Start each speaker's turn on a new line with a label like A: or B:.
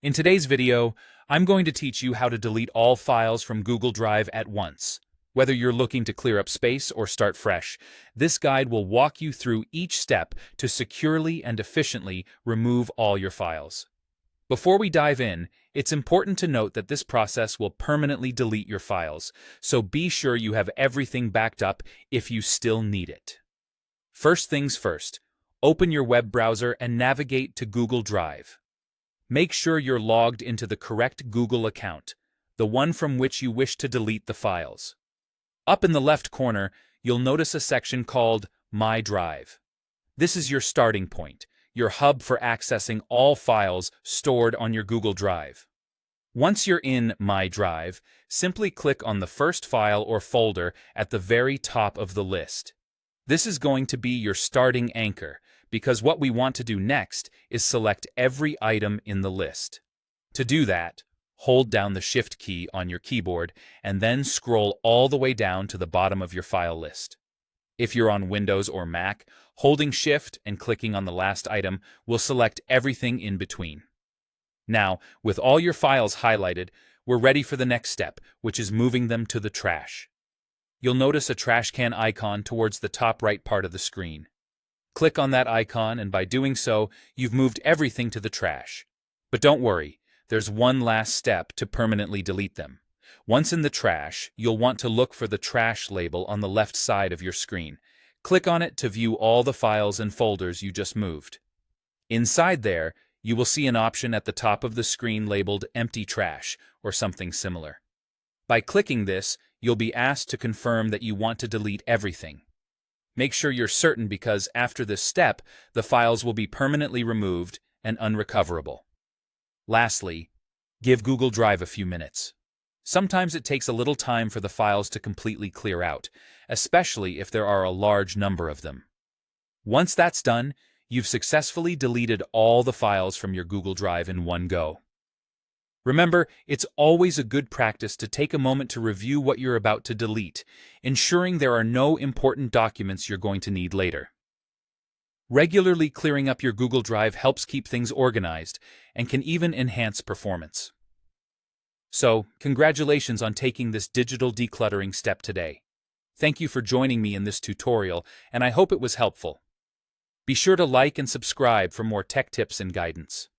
A: In today's video, I'm going to teach you how to delete all files from Google Drive at once. Whether you're looking to clear up space or start fresh, this guide will walk you through each step to securely and efficiently remove all your files. Before we dive in, it's important to note that this process will permanently delete your files, so be sure you have everything backed up if you still need it. First things first, open your web browser and navigate to Google Drive. Make sure you're logged into the correct Google account, the one from which you wish to delete the files. Up in the left corner, you'll notice a section called My Drive. This is your starting point, your hub for accessing all files stored on your Google Drive. Once you're in My Drive, simply click on the first file or folder at the very top of the list. This is going to be your starting anchor, because what we want to do next is select every item in the list. To do that, hold down the Shift key on your keyboard and then scroll all the way down to the bottom of your file list. If you're on Windows or Mac, holding Shift and clicking on the last item will select everything in between. Now, with all your files highlighted, we're ready for the next step, which is moving them to the trash. You'll notice a trash can icon towards the top right part of the screen. Click on that icon, and by doing so, you've moved everything to the trash. But don't worry, there's one last step to permanently delete them. Once in the trash, you'll want to look for the trash label on the left side of your screen. Click on it to view all the files and folders you just moved. Inside there, you will see an option at the top of the screen labeled Empty Trash or something similar. By clicking this, you'll be asked to confirm that you want to delete everything. Make sure you're certain because after this step, the files will be permanently removed and unrecoverable. Lastly, give Google Drive a few minutes. Sometimes it takes a little time for the files to completely clear out, especially if there are a large number of them. Once that's done, you've successfully deleted all the files from your Google Drive in one go. Remember, it's always a good practice to take a moment to review what you're about to delete, ensuring there are no important documents you're going to need later. Regularly clearing up your Google Drive helps keep things organized and can even enhance performance. So, congratulations on taking this digital decluttering step today. Thank you for joining me in this tutorial, and I hope it was helpful. Be sure to like and subscribe for more tech tips and guidance.